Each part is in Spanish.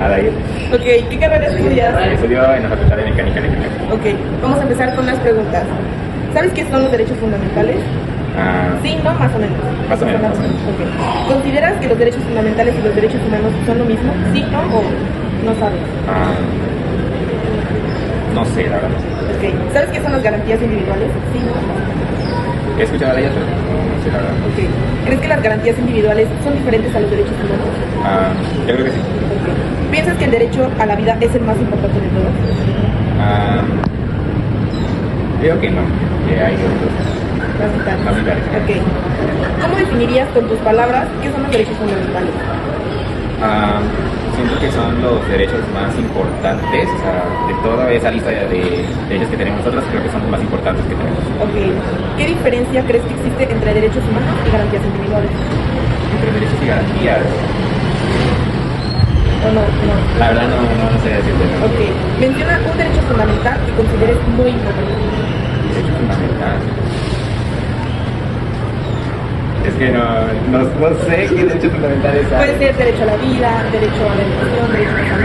Adair. Ok, ¿qué carrera estudias? Estudio en la Facultad de Mecánica Eléctrica. Ok, vamos a empezar con las preguntas. ¿Sabes qué son los derechos fundamentales? Sí, no, más o menos. Más o menos. Ok. ¿Consideras que los derechos fundamentales y los derechos humanos son lo mismo? Sí, no, o no sabes. No sé, la verdad. Ok. ¿Sabes qué son las garantías individuales? Sí, no. He escuchado de ellas, pero no sé, la verdad. Ok. ¿Crees que las garantías individuales son diferentes a los derechos humanos? Yo creo que sí. Ok. ¿Piensas que el derecho a la vida es el más importante de todos? Creo que no, que hay otros. Más militares. Ok. ¿Cómo definirías con tus palabras qué son los derechos fundamentales? Siento que son los derechos más importantes, o sea, de toda esa lista de derechos que tenemos nosotros, creo que son los más importantes que tenemos. Ok. ¿Qué diferencia crees que existe entre derechos humanos y garantías individuales? Entre derechos y garantías, ¿O no? No. la verdad no sé decirte. ¿No? Ok. Menciona un derecho fundamental que consideres muy importante. Derecho fundamental. Es que no sé qué derechos fundamentales hay. Puede ser derecho a la vida, derecho a la educación, derecho a la salud.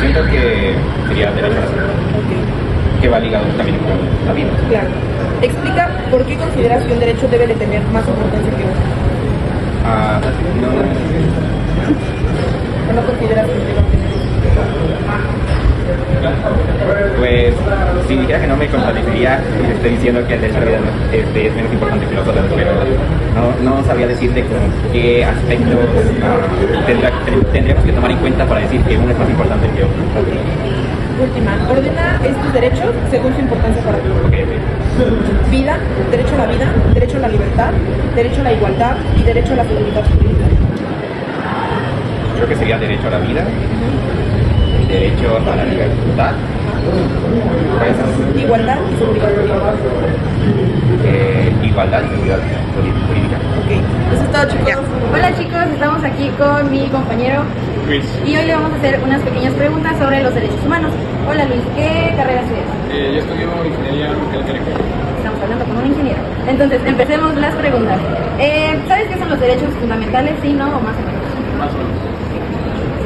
Siento que sería derecho a la salud, Ok. que va ligado también con la vida. Claro. Explica por qué consideras que un derecho debe de tener más importancia que otro. ¿O no consideras que deba tener? Pues, si dijera que no me contradeciría, estoy diciendo que el derecho a la vida es menos importante que los otros, pero no sabría decirte con qué aspectos tendríamos que tomar en cuenta para decir que uno es más importante que otro. Última. Ordena estos derechos según su importancia para ti. Okay. Vida, derecho a la vida, derecho a la libertad, derecho a la igualdad y derecho a la seguridad jurídica. Creo que sería derecho a la vida, derecho a la libertad, Igualdad y seguridad jurídica. igualdad y seguridad jurídica. Ok. Eso es todo, chicos. Hola chicos, estamos aquí con mi compañero Luis. y hoy le vamos a hacer unas pequeñas preguntas sobre los derechos humanos. Hola Luis, ¿qué carrera estudias? Yo estudio ingeniería eléctrica. Estamos hablando con un ingeniero. Entonces, empecemos las preguntas. ¿Sabes qué son los derechos fundamentales? ¿Sí, no o más o menos? Más o menos.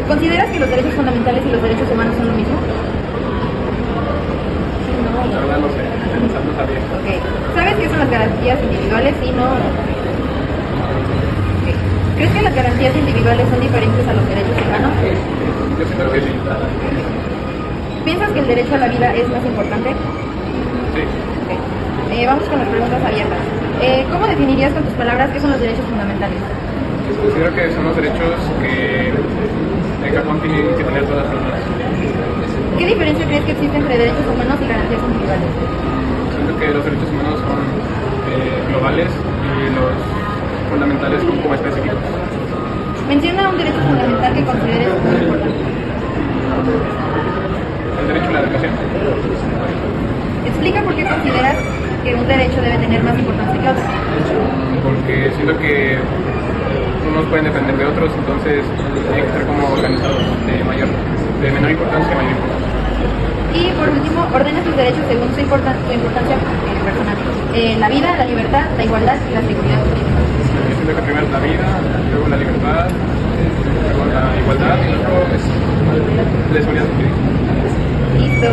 ¿Consideras que los derechos fundamentales y los derechos humanos son lo mismo? Sí, no. La verdad no sé, no sabía. Ok. ¿Sabes qué son las garantías individuales? Sí, no. Ok. ¿Crees que las garantías individuales son diferentes a los derechos humanos? Yo siento que sí. ¿Piensas que el derecho a la vida es más importante? Sí. Ok. Vamos con las preguntas abiertas. ¿Cómo definirías con tus palabras qué son los derechos fundamentales? Considero que son los derechos que en Japón tienen que tener todas las personas. ¿Qué diferencia crees que existe entre derechos humanos y garantías individuales? Siento que los derechos humanos son globales y los fundamentales son como específicos. Menciona un derecho fundamental que consideres muy importante. El derecho a la educación, Explica por qué consideras que un derecho debe tener más importancia que otro. porque siento que unos pueden depender de otros, entonces tienen que ser como organizados de menor importancia a mayor importancia. Y por último, ordena sus derechos según su importancia personal. La vida, la libertad, la igualdad y la seguridad jurídica. Yo siento que primero la vida, luego la libertad, luego la igualdad y luego es la seguridad jurídica. Listo.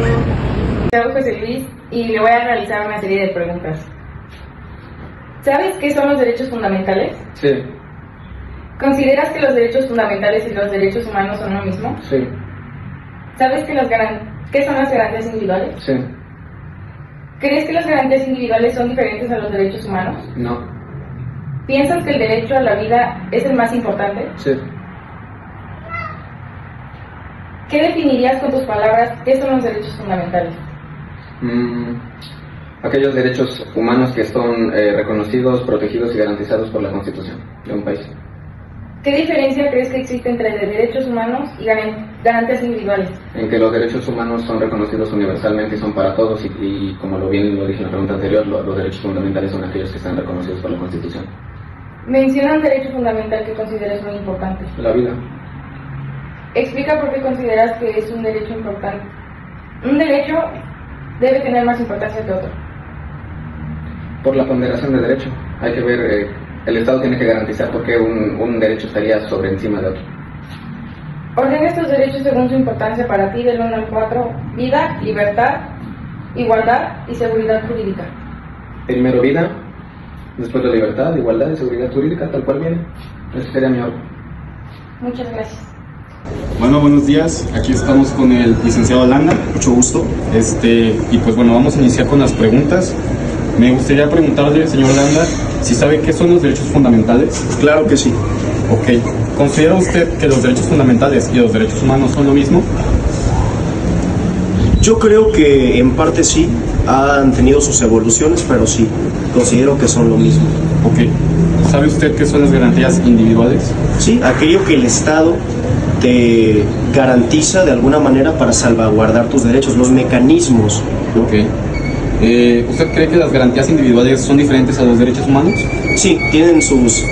Me llamo José Luis y le voy a realizar una serie de preguntas. ¿Sabes qué son los derechos fundamentales? Sí, ¿Consideras que los derechos fundamentales y los derechos humanos son lo mismo? sí, ¿Sabes que qué son las garantías individuales? sí, ¿Crees que las garantías individuales son diferentes a los derechos humanos? no, ¿Piensas que el derecho a la vida es el más importante? sí. ¿Qué definirías con tus palabras qué son los derechos fundamentales? Aquellos derechos humanos que son reconocidos, protegidos y garantizados por la Constitución de un país. ¿Qué diferencia crees que existe entre derechos humanos y garantías individuales? En que los derechos humanos son reconocidos universalmente y son para todos y como bien lo dije en la pregunta anterior, los derechos fundamentales son aquellos que están reconocidos por la Constitución. Menciona un derecho fundamental que consideres muy importante. La vida. Explica por qué consideras que es un derecho importante. Un derecho debe tener más importancia que otro. Por la ponderación de derecho. Hay que ver, el Estado tiene que garantizar por qué un derecho estaría sobre encima de otro. Ordena estos derechos según su importancia para ti del 1 al 4. Vida, libertad, igualdad y seguridad jurídica. Primero vida, después la libertad, igualdad y seguridad jurídica, tal cual viene. Ese sería mi orden. Muchas gracias. Bueno, buenos días. Aquí estamos con el licenciado Landa, mucho gusto. Y pues bueno, vamos a iniciar con las preguntas. Me gustaría preguntarle, señor Landa, si sabe qué son los derechos fundamentales. Claro que sí. Ok. ¿Considera usted que los derechos fundamentales y los derechos humanos son lo mismo? Yo creo que en parte sí, han tenido sus evoluciones, pero sí, considero que son lo mismo. Ok. ¿Sabe usted qué son las garantías individuales? Sí, aquello que el Estado te garantiza de alguna manera para salvaguardar tus derechos, los mecanismos, ¿no? Ok. ¿Usted cree que las garantías individuales son diferentes a los derechos humanos? Sí, tienen sus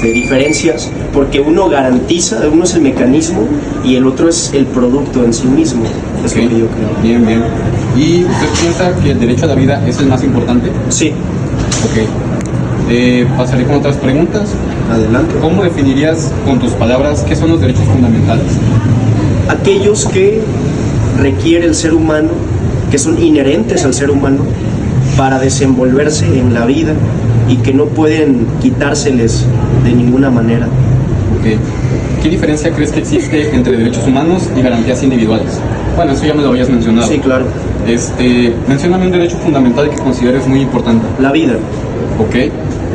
diferencias, porque uno garantiza, uno es el mecanismo y el otro es el producto en sí mismo. Es Ok. lo que yo creo. Bien, bien. ¿Y usted piensa que el derecho a la vida es el más importante? Sí, Ok. Pasaré con otras preguntas. adelante. ¿Cómo definirías con tus palabras qué son los derechos fundamentales? Aquellos que requiere el ser humano, que son inherentes al ser humano para desenvolverse en la vida y que no pueden quitárseles de ninguna manera. Ok. ¿Qué diferencia crees que existe entre derechos humanos y garantías individuales? Bueno, eso ya me lo habías mencionado. Sí, claro. Mencióname un derecho fundamental que consideres muy importante. La vida. Ok.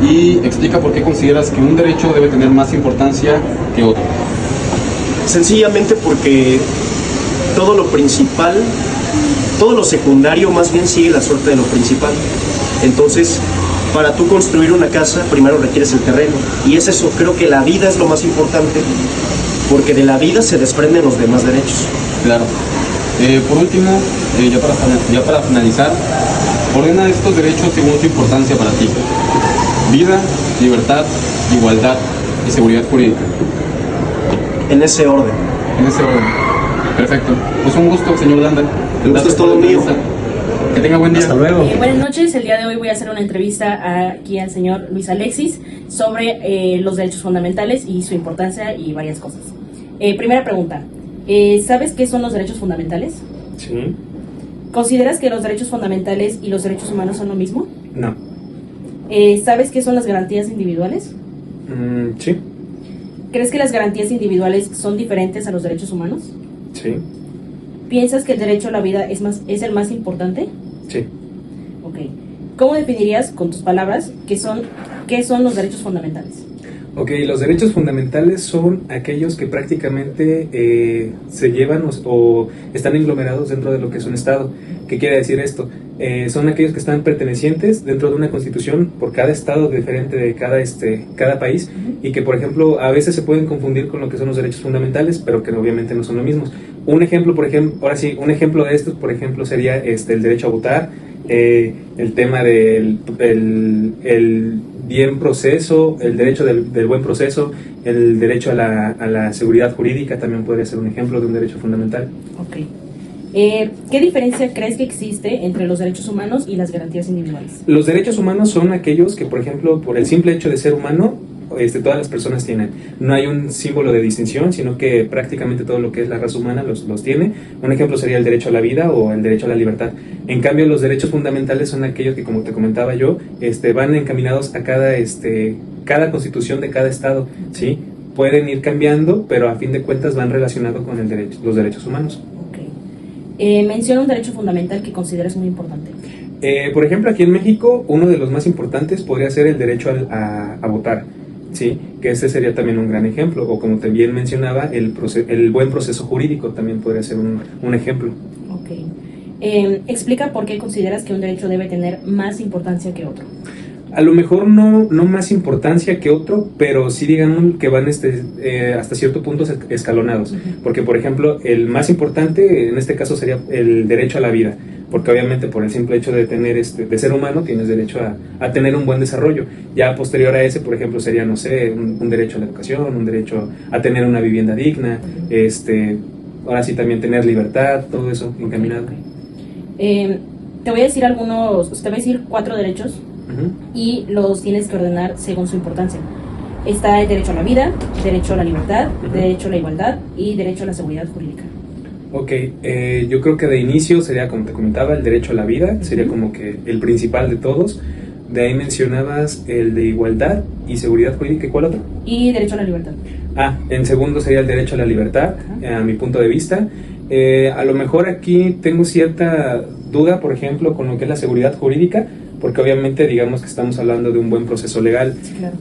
Y explica por qué consideras que un derecho debe tener más importancia que otro. Sencillamente porque todo lo principal, todo lo secundario más bien sigue la suerte de lo principal. Entonces, para tú construir una casa, primero requieres el terreno. Y es eso, creo que la vida es lo más importante, porque de la vida se desprenden los demás derechos. Claro. Por último, ya para finalizar, ordena estos derechos según su importancia para ti. Vida, libertad, igualdad y seguridad jurídica. En ese orden. En ese orden. Perfecto. Pues un gusto, señor Landa. El gusto es todo mío. Que tenga buen día. Hasta luego. Buenas noches, el día de hoy voy a hacer una entrevista aquí al señor Luis Alexis sobre los derechos fundamentales y su importancia y varias cosas. Primera pregunta, ¿sabes qué son los derechos fundamentales? Sí. ¿Consideras que los derechos fundamentales y los derechos humanos son lo mismo? No. ¿Sabes qué son las garantías individuales? Sí. ¿Crees que las garantías individuales son diferentes a los derechos humanos? Sí. ¿Piensas que el derecho a la vida es el más importante? Sí. Ok. ¿Cómo definirías con tus palabras qué son los derechos fundamentales? Ok, los derechos fundamentales son aquellos que prácticamente se llevan o están englomerados dentro de lo que es un Estado. ¿Qué quiere decir esto? Son aquellos que están pertenecientes dentro de una constitución por cada Estado diferente de cada país, y que, por ejemplo, a veces se pueden confundir con lo que son los derechos fundamentales, pero que obviamente no son lo mismos. Un ejemplo de estos, por ejemplo, sería el derecho a votar, el tema del el bien proceso, el derecho del buen proceso, el derecho a la seguridad jurídica también podría ser un ejemplo de un derecho fundamental. Ok. ¿Qué diferencia crees que existe entre los derechos humanos y las garantías individuales? Los derechos humanos son aquellos que, por ejemplo, por el simple hecho de ser humano, todas las personas tienen. No hay un símbolo de distinción, sino que prácticamente todo lo que es la raza humana los tiene. Un ejemplo sería el derecho a la vida o el derecho a la libertad. En cambio, los derechos fundamentales son aquellos que, como te comentaba yo, van encaminados a cada constitución de cada estado, ¿sí? Pueden ir cambiando, pero a fin de cuentas van relacionados con los derechos humanos. Menciona un derecho fundamental que consideras muy importante. Por ejemplo, aquí en México, uno de los más importantes podría ser el derecho a votar, ¿sí? Que ese sería también un gran ejemplo. O como también mencionaba, el buen proceso jurídico también podría ser un ejemplo. Ok. Explica por qué consideras que un derecho debe tener más importancia que otro. A lo mejor no más importancia que otro, pero sí digamos que van hasta cierto punto escalonados. Porque, por ejemplo, el más importante en este caso sería el derecho a la vida, porque obviamente por el simple hecho de tener de ser humano tienes derecho a tener un buen desarrollo. Ya posterior a ese, por ejemplo, sería, no sé, un derecho a la educación, un derecho a tener una vivienda digna, ahora sí también tener libertad, todo eso encaminado. Te voy a decir 4 derechos y los tienes que ordenar según su importancia. Está el derecho a la vida, derecho a la libertad, derecho a la igualdad y derecho a la seguridad jurídica. Ok, yo creo que de inicio sería, como te comentaba, el derecho a la vida, sería como que el principal de todos. De ahí mencionabas el de igualdad y seguridad jurídica, ¿y cuál otro? Y derecho a la libertad. En segundo sería el derecho a la libertad, a mi punto de vista. A lo mejor aquí tengo cierta duda, por ejemplo, con lo que es la seguridad jurídica, porque obviamente digamos que estamos hablando de un buen proceso legal. Sí, claro.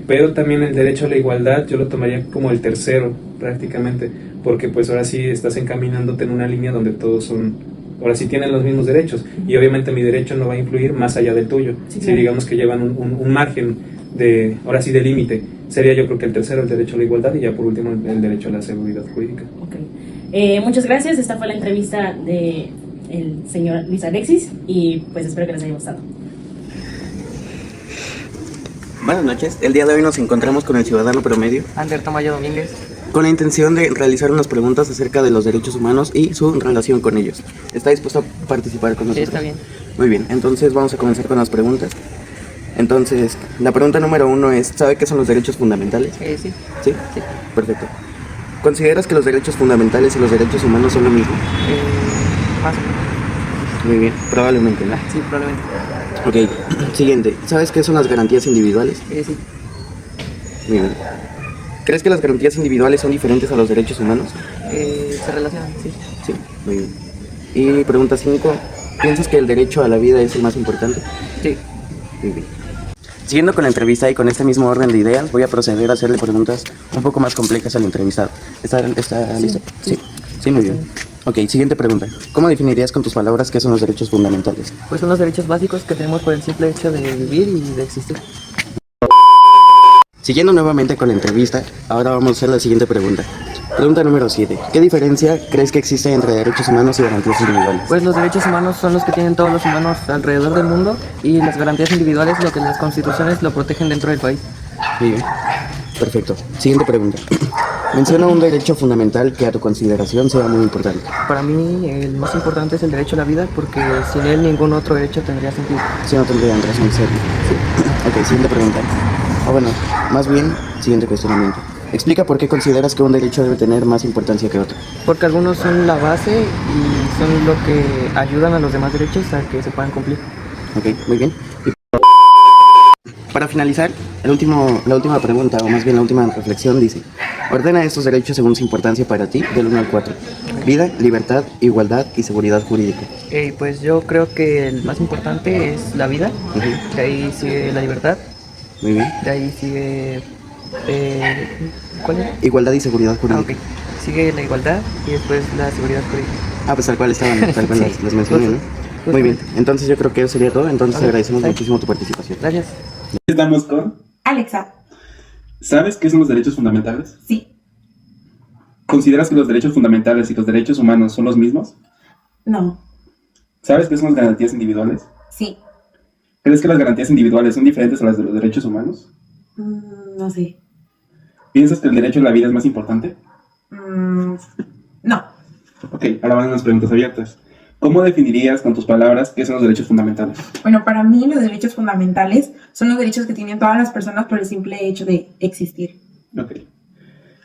Pero también el derecho a la igualdad yo lo tomaría como el tercero prácticamente, porque pues ahora sí estás encaminándote en una línea donde todos son, ahora sí tienen los mismos derechos, y obviamente mi derecho no va a influir más allá del tuyo. Sí, Si claro. digamos que llevan un margen de, ahora sí, de límite, sería yo creo que el tercero el derecho a la igualdad, y ya por último el derecho a la seguridad jurídica. Okay. Muchas gracias, esta fue la entrevista de el señor Luis Alexis y pues espero que les haya gustado. Buenas noches, el día de hoy nos encontramos con el ciudadano promedio Ander Tamayo Domínguez, con la intención de realizar unas preguntas acerca de los derechos humanos y su relación con ellos. ¿Está dispuesto a participar con nosotros? Sí, está bien. Muy bien, entonces vamos a comenzar con las preguntas. Entonces, la pregunta número 1 es, ¿sabe qué son los derechos fundamentales? Sí. ¿Sí? Sí. Perfecto. ¿Consideras que los derechos fundamentales y los derechos humanos son lo mismo? Más. Muy bien, probablemente, ¿no? Sí, probablemente. Ok, siguiente. ¿Sabes qué son las garantías individuales? Sí. Muy bien. ¿Crees que las garantías individuales son diferentes a los derechos humanos? Se relacionan, sí. Sí, muy bien. Y pregunta 5. ¿Piensas que el derecho a la vida es el más importante? Sí. Muy bien. Siguiendo con la entrevista y con este mismo orden de ideas, voy a proceder a hacerle preguntas un poco más complejas al entrevistado. ¿Está listo? Sí. Sí, muy bien. Ok, siguiente pregunta. ¿Cómo definirías con tus palabras qué son los derechos fundamentales? Pues son los derechos básicos que tenemos por el simple hecho de vivir y de existir. Siguiendo nuevamente con la entrevista, ahora vamos a hacer la siguiente pregunta. Pregunta número 7. ¿Qué diferencia crees que existe entre derechos humanos y garantías individuales? Pues los derechos humanos son los que tienen todos los humanos alrededor del mundo y las garantías individuales lo que las constituciones lo protegen dentro del país. Muy bien. Perfecto. Siguiente pregunta. Menciona un derecho fundamental que a tu consideración sea muy importante. Para mí el más importante es el derecho a la vida porque sin él ningún otro derecho tendría sentido. Sí, no tendrían razón de ser. Sí. Ok, siguiente pregunta. Bueno, más bien, siguiente cuestionamiento. Explica por qué consideras que un derecho debe tener más importancia que otro. Porque algunos son la base y son lo que ayudan a los demás derechos a que se puedan cumplir. Ok, muy bien. Y para finalizar, la última pregunta, o más bien la última reflexión dice: ordena estos derechos según su importancia para ti, del 1 al 4. Vida, libertad, igualdad y seguridad jurídica. Pues yo creo que el más importante es la vida, de ahí sigue la libertad, muy bien. De ahí sigue... ¿cuál era? Igualdad y seguridad jurídica. Ok, sigue la igualdad y después la seguridad jurídica. Pues tal cual estaban, tal cual sí, las mencioné, ¿no? Muy bien, entonces yo creo que eso sería todo, entonces agradecemos muchísimo tu participación. Gracias. Estamos con Alexa. ¿Sabes qué son los derechos fundamentales? Sí. ¿Consideras que los derechos fundamentales y los derechos humanos son los mismos? No. ¿Sabes qué son las garantías individuales? Sí. ¿Crees que las garantías individuales son diferentes a las de los derechos humanos? No sé. ¿Piensas que el derecho a la vida es más importante? No. Ok, ahora van unas preguntas abiertas. ¿Cómo definirías con tus palabras qué son los derechos fundamentales? Bueno, para mí los derechos fundamentales son los derechos que tienen todas las personas por el simple hecho de existir. Ok.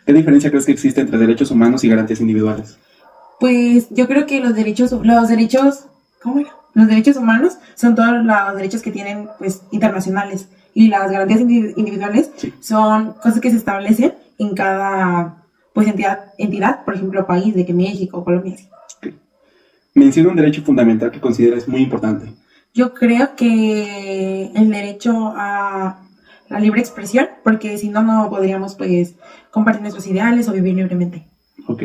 ¿Qué diferencia crees que existe entre derechos humanos y garantías individuales? Pues yo creo que los derechos, ¿cómo era? Los derechos humanos son todos los derechos que tienen, pues, internacionales, y las garantías individuales son cosas que se establecen en cada, pues, entidad, por ejemplo, país, de que México, Colombia. Okay. Menciona un derecho fundamental que consideres muy importante. Yo creo que el derecho a la libre expresión, porque si no, no podríamos, pues, compartir nuestros ideales o vivir libremente. Ok.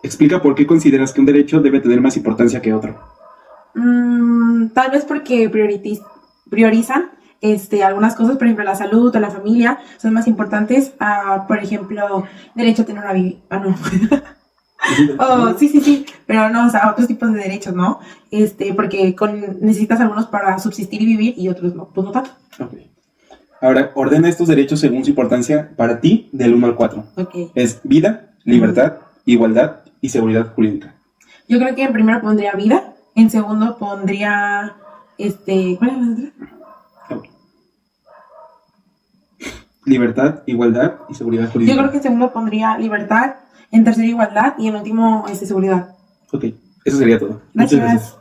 Explica por qué consideras que un derecho debe tener más importancia que otro. Tal vez porque priorizan algunas cosas, por ejemplo, la salud o la familia son más importantes a, por ejemplo, derecho a tener una vivienda. Sí, pero no, o sea, otros tipos de derechos, ¿no? Porque necesitas algunos para subsistir y vivir y otros no, pues no tanto. Okay. Ahora, ordena estos derechos según su importancia para ti del 1 al 4. Okay. Es vida, libertad, igualdad y seguridad jurídica. Yo creo que en primero pondría vida, en segundo pondría, ¿cuál es la otra? libertad, igualdad y seguridad Yo jurídica. creo que en segundo pondría libertad, en tercero igualdad y en último seguridad. Ok, eso sería todo. Gracias. Muchas gracias.